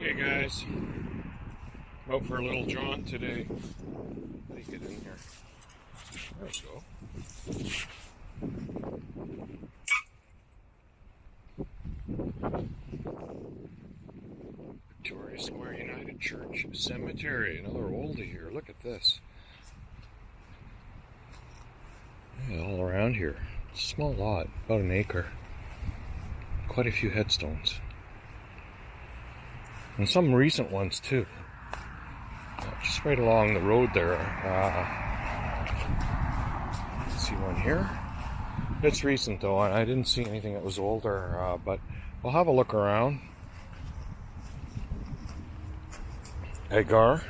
Hey guys, out for a little jaunt today. How do you get in here? There we go. Victoria Square United Church Cemetery, another oldie here. Look at this. Yeah, all around here. Small lot, about an acre. Quite a few headstones. And some recent ones too. Just right along the road there. See one here. It's recent though, and I didn't see anything that was older, but we'll have a look around. Agar.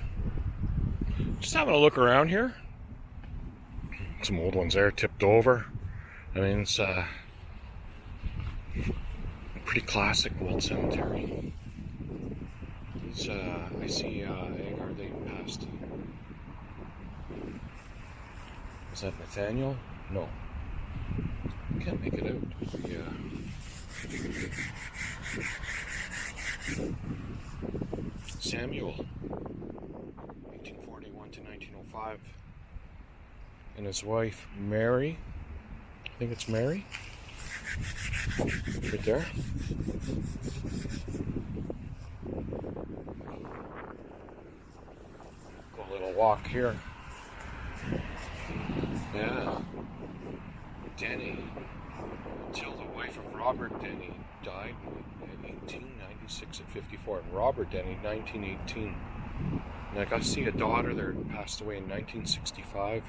Just having a look around here. Some old ones there tipped over. I mean, it's a pretty classic old cemetery. I see Agar, they passed. Is that Nathaniel? No. Can't make it out. Yeah. Samuel, 1841 to 1905. And his wife, Mary. I think it's Mary. Right there. Go a little walk here. Yeah. Denny. Matilda, wife of Robert Denny, died in 1896 at 54. And Robert Denny, 1918. And I got to see a daughter there who passed away in 1965.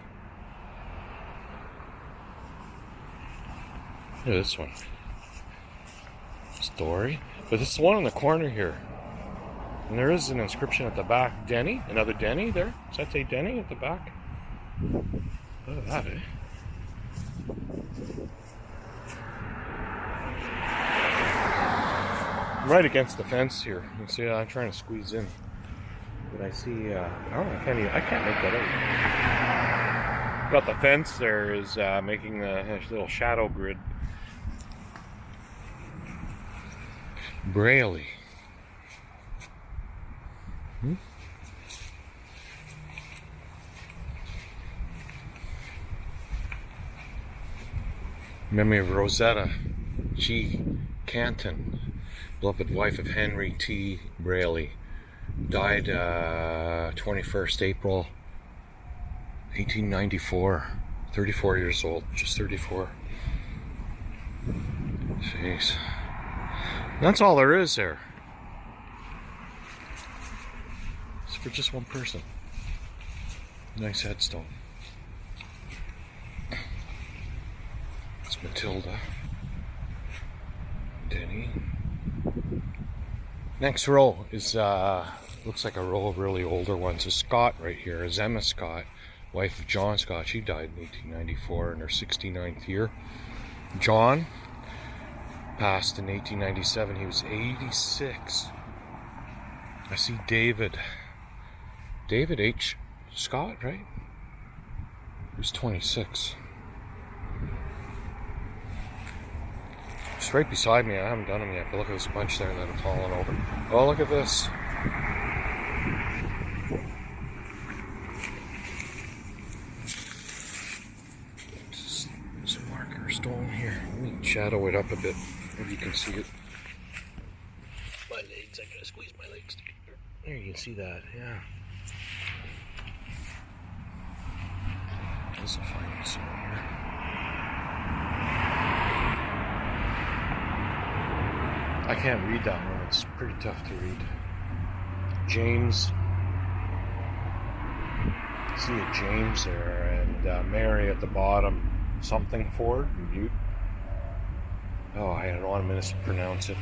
Look at this one. Story. But this is the one in the corner here. And there is an inscription at the back. Denny? Another Denny there? Does that say Denny at the back? Look at that, eh? I'm right against the fence here. You can see I'm trying to squeeze in. But I see, I can't make that out. Got the fence there is making the little shadow grid. Braley. Memory of Rosetta G. Canton, beloved wife of Henry T. Braley, died 21st April 1894, 34 years old, just 34. Jeez. That's all there is there. It's for just one person. Nice headstone. It's Matilda. Denny. Next row is looks like a row of really older ones. Is Scott right here. Is Emma Scott, wife of John Scott. She died in 1894 in her 69th year. John passed in 1897. He was 86. I see David H. Scott, right? He was 26. It's right beside me. I haven't done them yet, but look at this bunch there that have fallen over. Oh, look at this. There's a marker stone here. Let me shadow it up a bit. Maybe you can see it. My legs, I gotta squeeze my legs together. There, you can see that, yeah. This will find us over here. I can't read that one. It's pretty tough to read. James. See a James there, and Mary at the bottom. Something Ford. Mute. Oh, I don't want to mispronounce it.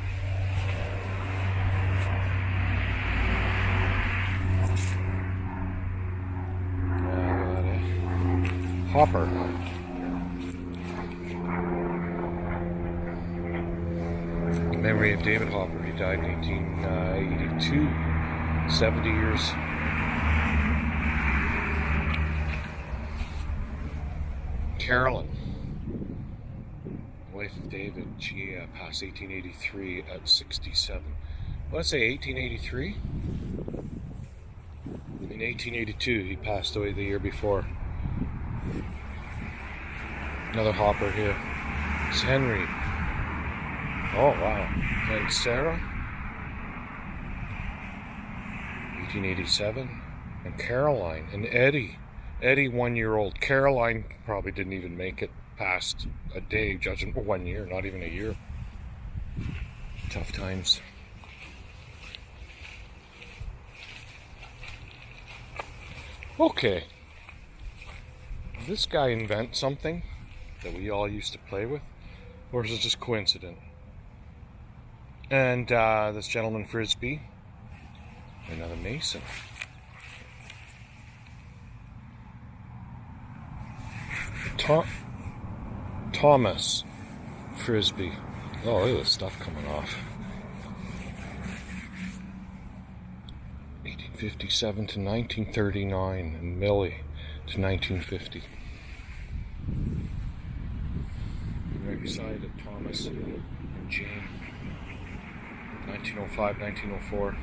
Hopper. Memory of David Hopper. He died in 1882. 70 years. Carolyn, wife of David, she passed 1883 at 67. let's say 1883. In 1882, he passed away the year before. Another hopper here. It's Henry. Oh, wow. And Sarah. 1887. And Caroline. And Eddie. Eddie, 1 year old. Caroline probably didn't even make it past a day, judging 1 year, not even a year. Tough times. Okay. Did this guy invent something that we all used to play with? Or is it just coincident? And this gentleman Frisbee, another Mason. Thomas Frisbee. Oh, look at this stuff coming off. 1857 to 1939, and Millie to 1950. Right beside it, Thomas and Jane. 1905, 1904.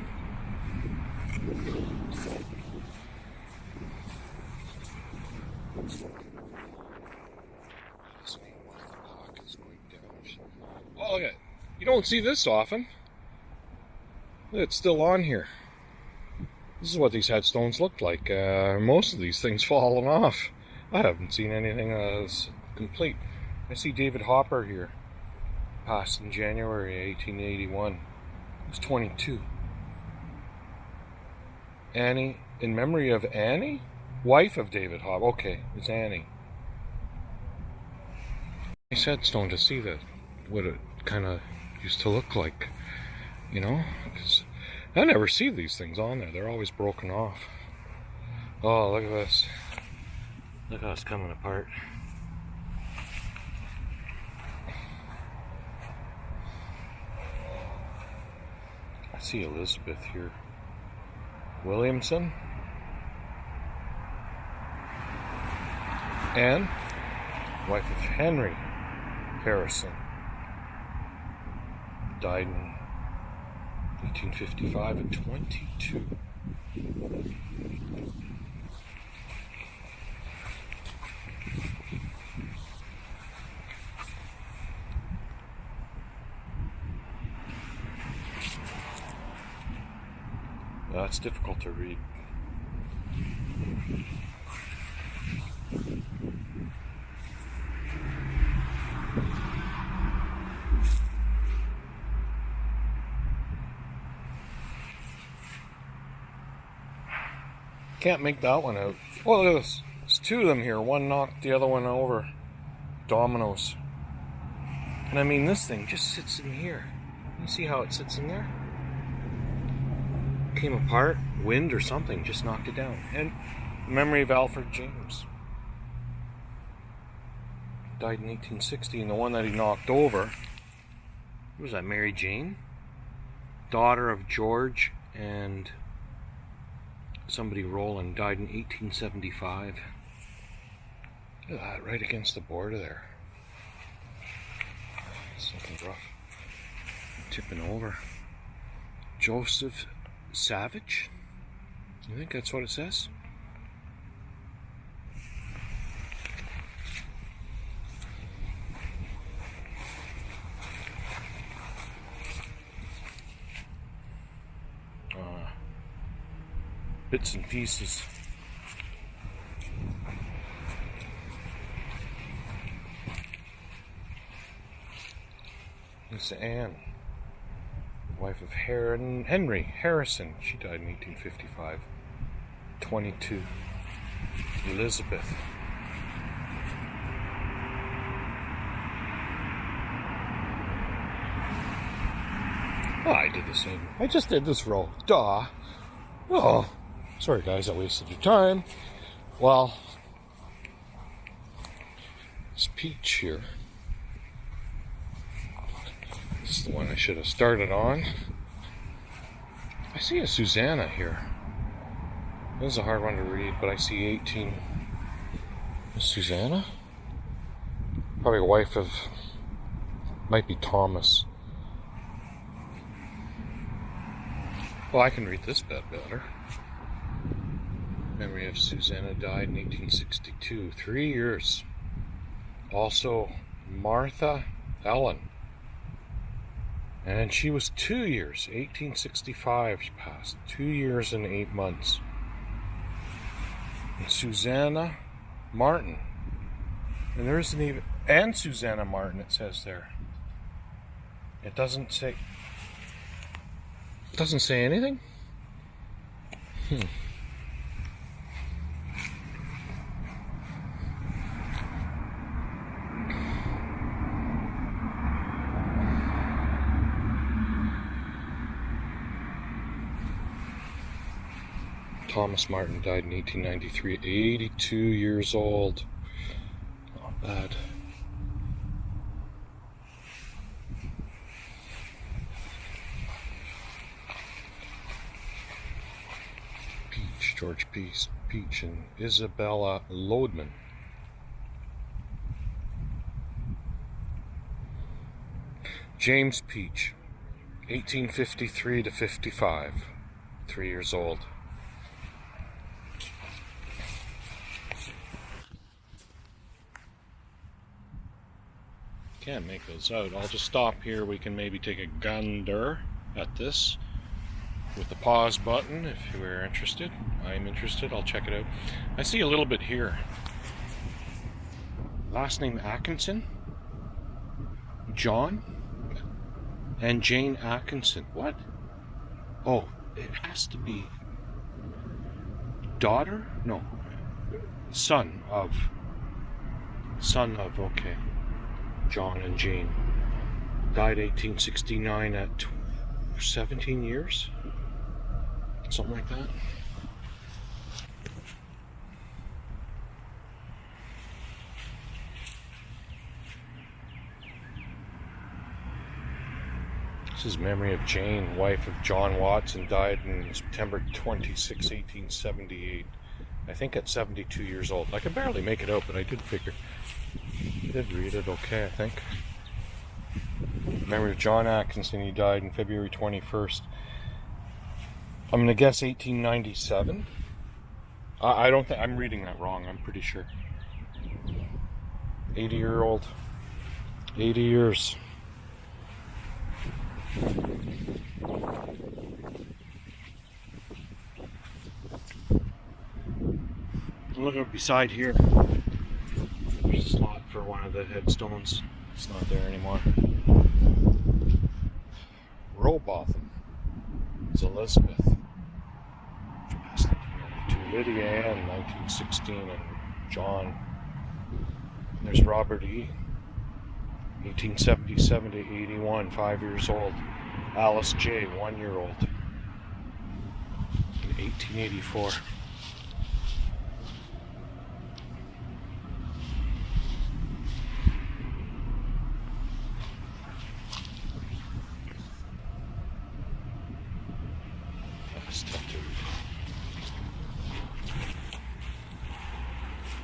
Oh, look at it. You don't see this often. Look, it's still on here. This is what these headstones look like. Most of these things falling off. I haven't seen anything that's complete. I see David Hopper here. Passed in January 1881. He was 22. Annie, in memory of Annie? Wife of David Hopper. Okay, it's Annie. Nice headstone to see that. What it kind of used to look like. You know? 'Cause I never see these things on there. They're always broken off. Oh, look at this. Look how it's coming apart. I see Elizabeth here. Williamson. And wife of Henry Harrison. Died in 1855 at 22. That's difficult to read. Can't make that one out. Oh, look at this. There's two of them here. One knocked the other one over. Dominoes. And I mean, this thing just sits in here. You see how it sits in there? Came apart. Wind or something just knocked it down. And memory of Alfred James. Died in 1860. And the one that he knocked over, who was that? Mary Jane? Daughter of George and somebody Roland. Died in 1875. Look at that, right against the border there. Something rough. Tipping over. Joseph Savage? You think that's what it says? Bits and pieces. This is Anne, wife of Henry Harrison. She died in 1855. 22. Elizabeth. Oh, I did the same. I just did this row. Duh. Oh. Sorry guys, I wasted your time. Well, this peach here. This is the one I should have started on. I see a Susanna here. This is a hard one to read, but I see 18. Susanna? Probably a wife of, might be Thomas. Well, I can read this bit better. Memory of Susanna died in 1862. 3 years. Also, Martha Ellen. And she was 2 years. 1865 she passed. 2 years and 8 months. And Susanna Martin. And there isn't even... And Susanna Martin, it says there. It doesn't say... It doesn't say anything? Thomas Martin died in 1893, 82 years old. Not bad. Peach, George Peach, and Isabella Lodeman. James Peach, 1853 to 55, 3 years old. Can't make those out. I'll just stop here. We can maybe take a gander at this with the pause button if you are interested. I'm interested. I'll check it out. I see a little bit here. Last name Atkinson, John, and Jane Atkinson. What? Oh, it has to be daughter? No. Son of, okay. John and Jane. Died 1869 at 17 years? Something like that. This is memory of Jane, wife of John Watson, died on September 26, 1878. I think at 72 years old. I could barely make it out, but I did figure. I did read it okay, I think. Memory of John Atkinson, he died on February 21st. I'm going to guess 1897. I don't think, I'm reading that wrong, I'm pretty sure. 80-year-old. 80 years. Look up beside here. There's a slot for one of the headstones. It's not there anymore. Robotham is Elizabeth. Passed 1992. Lydia Ann, 1916, and John. And there's Robert E. 1877 to 81, 5 years old. Alice J, 1 year old. In 1884.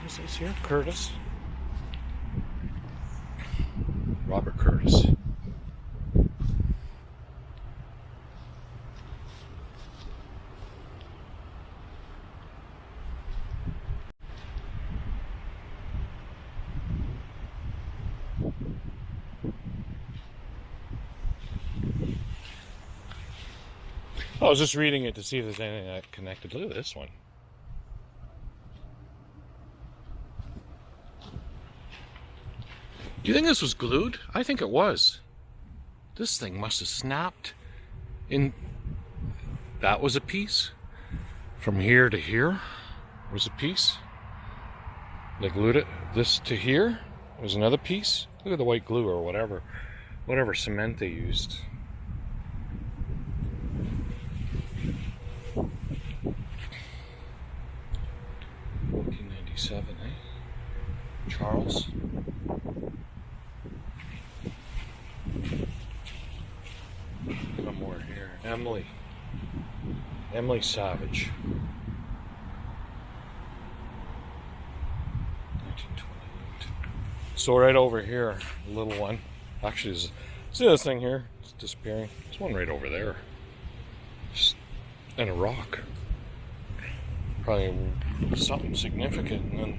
What's this here? Curtis. Robert Curtis. I was just reading it to see if there's anything that connected. Look at this one. Do you think this was glued? I think it was. This thing must have snapped in. That was a piece. From here to here was a piece. They glued it. This to here was another piece. Look at the white glue or whatever cement they used. '97, eh? Charles. One more here. Emily Savage. 1928. So right over here, a little one. Actually, see this thing here? It's disappearing. There's one right over there. Just and a rock. Probably something significant. And then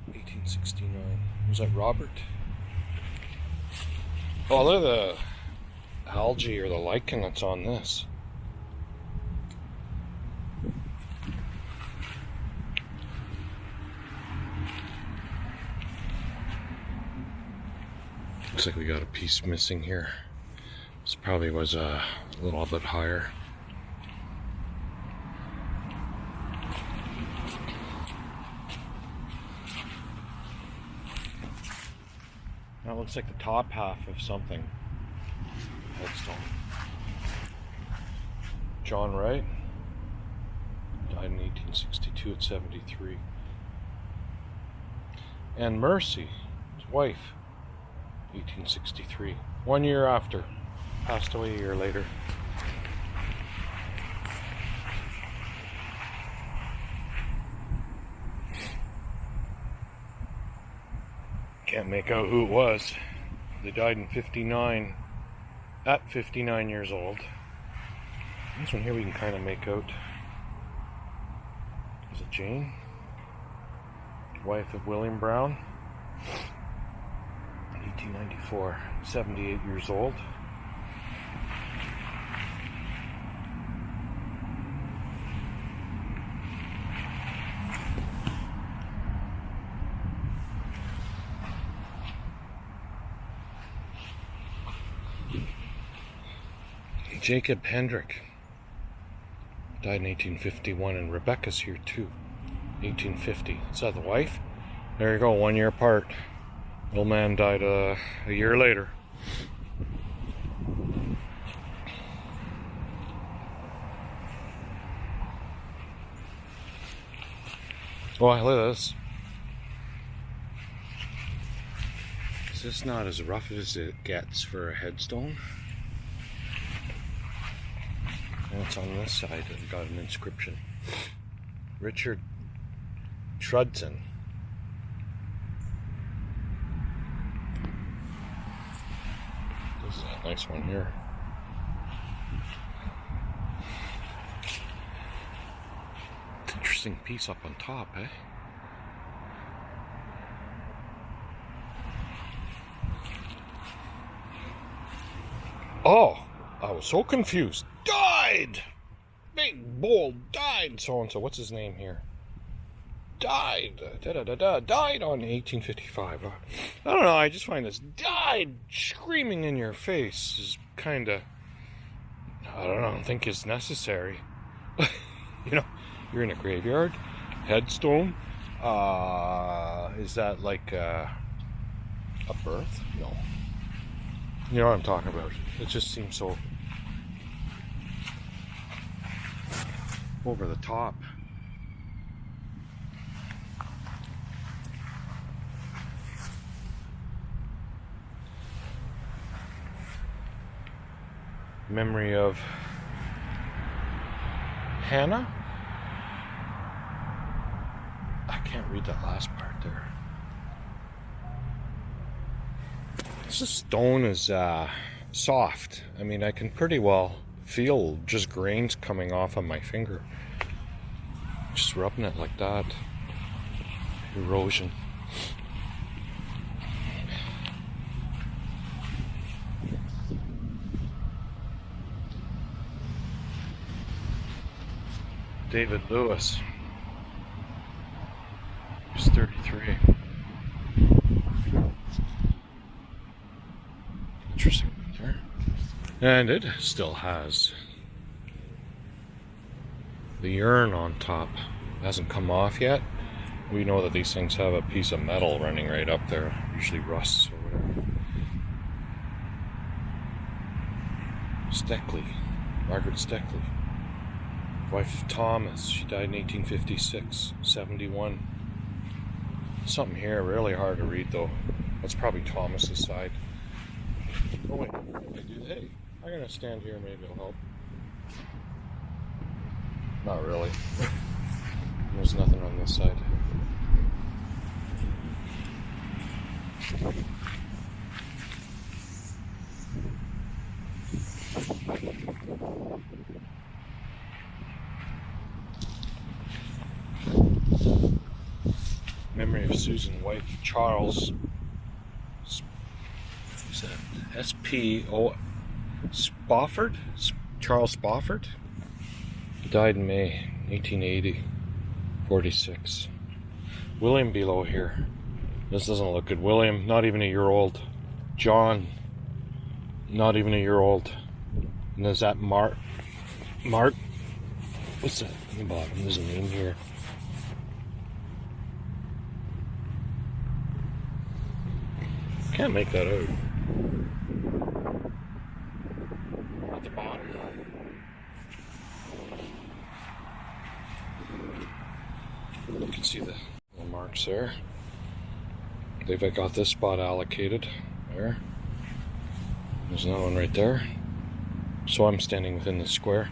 1869. Was that Robert? Oh, look at the algae or the lichen that's on this. Looks like we got a piece missing here. This probably was a little bit higher. That looks like the top half of something. Headstone. John Wright died in 1862 at 73. And Mercy, his wife, 1863. 1 year after. Passed away a year later. Can't make out who it was. They died in 59, at 59 years old. This one here we can kind of make out. Is it Jane? Wife of William Brown. 1894, 78 years old. Jacob Hendrick died in 1851, and Rebecca's here too. 1850. Is that the wife? There you go, 1 year apart. Old man died a year later. Oh, look at this. Is this not as rough as it gets for a headstone? What's on this side? It's got an inscription. Richard Trudson. This is a nice one here. Interesting piece up on top, eh? Oh, I was so confused. Died! Big, bold, died so-and-so. What's his name here? Died. Died on 1855. I don't know, I just find this died screaming in your face is kind of, I don't think it's necessary. You know, you're in a graveyard, headstone. Is that like a birth? No. You know what I'm talking about. It just seems so over the top. Memory of Hannah? I can't read that last part there. This stone is soft. I mean, I can pretty well feel just grains coming off of my finger. Just rubbing it like that. Erosion. David Lewis. He's 33. Interesting there. And it still has the urn on top. It hasn't come off yet. We know that these things have a piece of metal running right up there. Usually rusts or whatever. Steckley. Margaret Steckley. Wife of Thomas. She died in 1856. 71. Something here really hard to read though. That's probably Thomas's side. Oh wait, hey, I'm gonna stand here, maybe it'll help. Not really. There's nothing on this side. Susan, wife of Charles. Is that S.P.O. Spofford? Charles Spofford? Died in May 1880, 46. William below here. This doesn't look good. William, not even a year old. John, not even a year old. And there's that Mark. What's that on the bottom? There's a name here. Can't make that out. At the bottom. You can see the marks there. I believe I got this spot allocated. There. There's another one right there. So I'm standing within the square.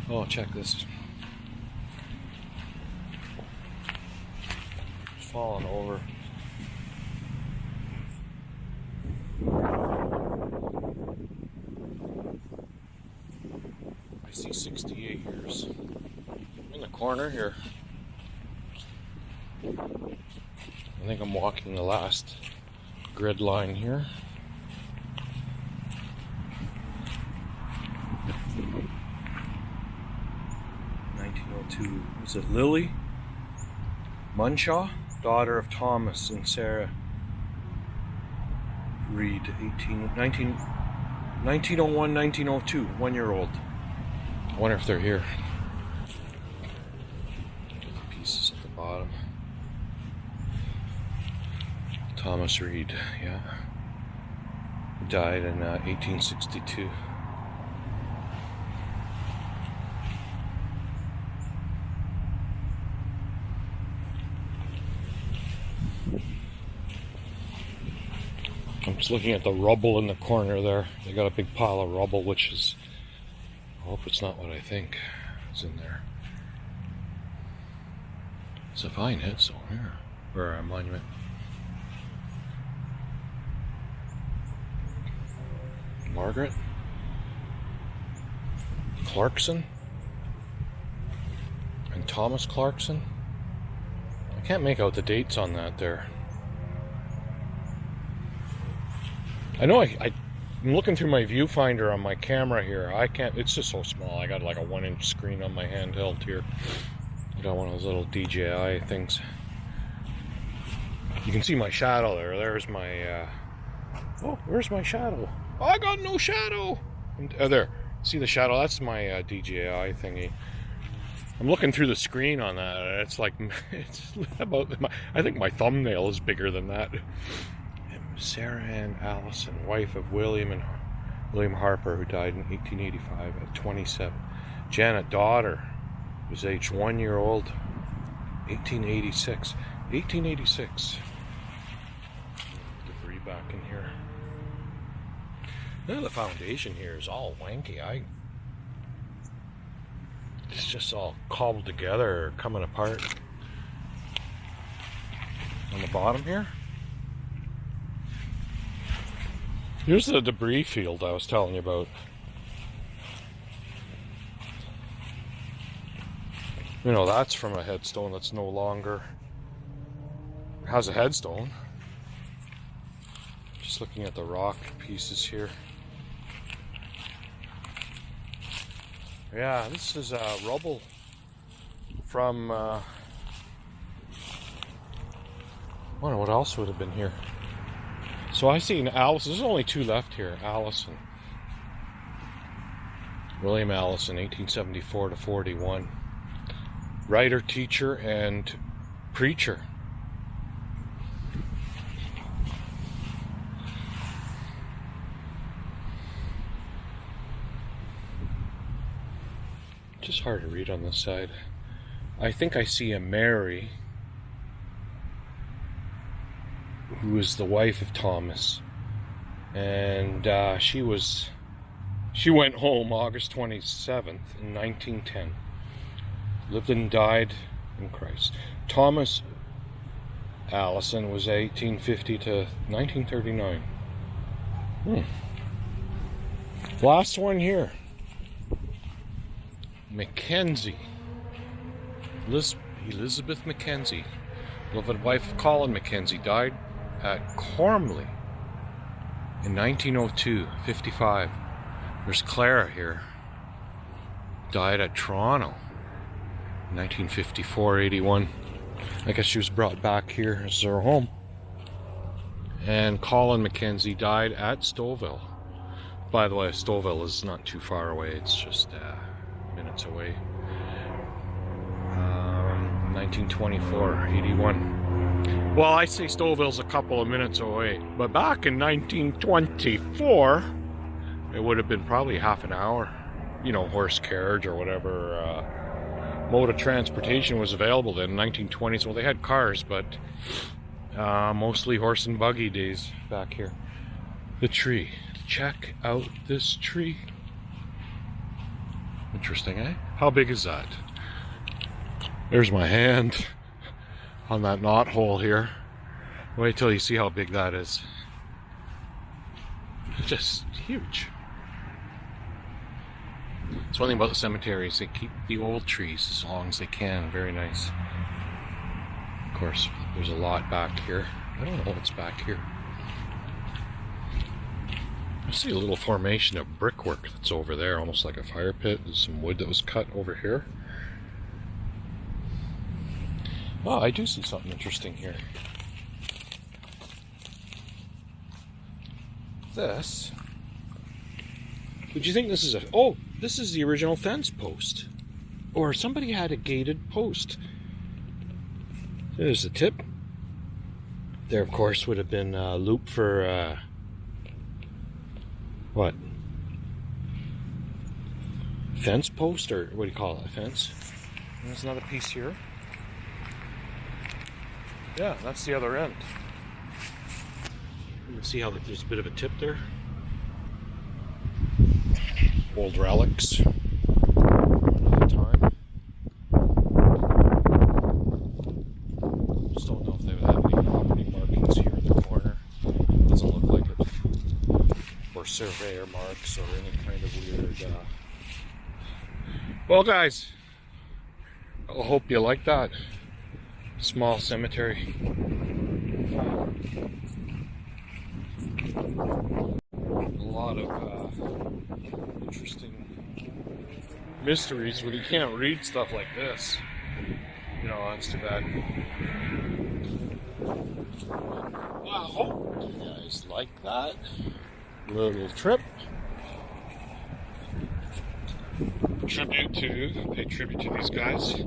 Oh, check this. It's falling over. I see 68 years. In the corner here. I think I'm walking the last grid line here. Is it Lily Munshaw, daughter of Thomas and Sarah Reed, 1901, 1902, 1 year old. I wonder if they're here. The pieces at the bottom. Thomas Reed, yeah. Died in 1862. I'm just looking at the rubble in the corner there. They got a big pile of rubble, which is, I hope it's not what I think is in there. It's a fine headstone here, or a monument. Margaret Clarkson and Thomas Clarkson. I can't make out the dates on that there. I know I'm looking through my viewfinder on my camera here. I can't, it's just so small. I got like a 1-inch screen on my handheld here. I got one of those little DJI things. You can see my shadow there. There's my, oh, where's my shadow? Oh, I got no shadow. There, see the shadow? That's my DJI thingy. I'm looking through the screen on that. It's like, it's about, I think my thumbnail is bigger than that. Sarah Ann Allison, wife of William Harper, who died in 1885 at 27. Janet, daughter, was aged 1 year old, 1886. 1886. Debris back in here. Now the foundation here is all wanky. It's just all cobbled together or coming apart. On the bottom here. Here's the debris field I was telling you about. You know, that's from a headstone that's no longer has a headstone. Just looking at the rock pieces here. Yeah, this is rubble from I wonder what else would have been here. So I see an Allison. There's only two left here. Allison. William Allison, 1874 to 41. Writer, teacher, and preacher. Just hard to read on this side. I think I see a Mary, who was the wife of Thomas, and she went home August 27th in 1910. Lived and died in Christ. Thomas Allison was 1850 to 1939. Last one here. Mackenzie. Elizabeth Mackenzie. Beloved wife of Colin Mackenzie died at Cormley in 1902, 55. There's Clara here. Died at Toronto, 1954, 81. I guess she was brought back here as her home. And Colin Mackenzie died at Stouffville. By the way, Stouffville is not too far away. It's just minutes away. 1924, 81. Well, I say Stouffville's a couple of minutes away, but back in 1924, it would have been probably half an hour. You know, horse carriage or whatever mode of transportation was available then. 1920s, well, they had cars, but mostly horse and buggy days back here. The tree. Check out this tree. Interesting, eh? How big is that? There's my hand on that knot hole here. Wait till you see how big that is. It's just huge. It's one thing about the cemeteries, they keep the old trees as long as they can. Very nice. Of course, there's a lot back here. I don't know what's back here. I see a little formation of brickwork that's over there, almost like a fire pit. There's some wood that was cut over here. Oh, I do see something interesting here. This. Would you think this is a... Oh, this is the original fence post. Or somebody had a gated post. There's the tip. There, of course, would have been a loop for... what? Fence post? Or what do you call it? A fence? There's another piece here. Yeah, that's the other end. You can see how there's a bit of a tip there. Old relics. Another time. Just don't know if they would have any property markings here in the corner. Doesn't look like it. Or surveyor marks or any kind of weird. Well, guys, I hope you like that small cemetery. A lot of interesting mysteries when you can't read stuff like this. You know, that's too bad. Well, I hope you guys like that little trip. Pay tribute to these guys.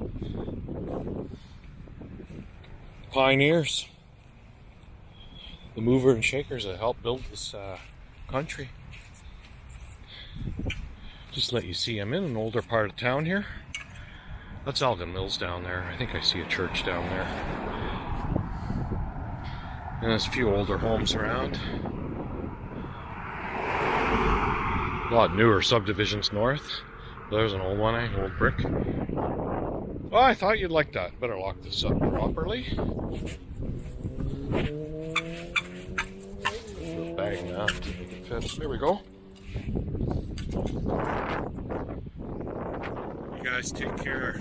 Pioneers. The mover and shakers that helped build this country. Just let you see, I'm in an older part of town here. That's Elgin Mills down there. I think I see a church down there. And there's a few older homes around. A lot newer subdivisions north. There's an old one, old brick. Well, I thought you'd like that. Better lock this up properly. Bag enough to make it fit. There we go. You guys take care.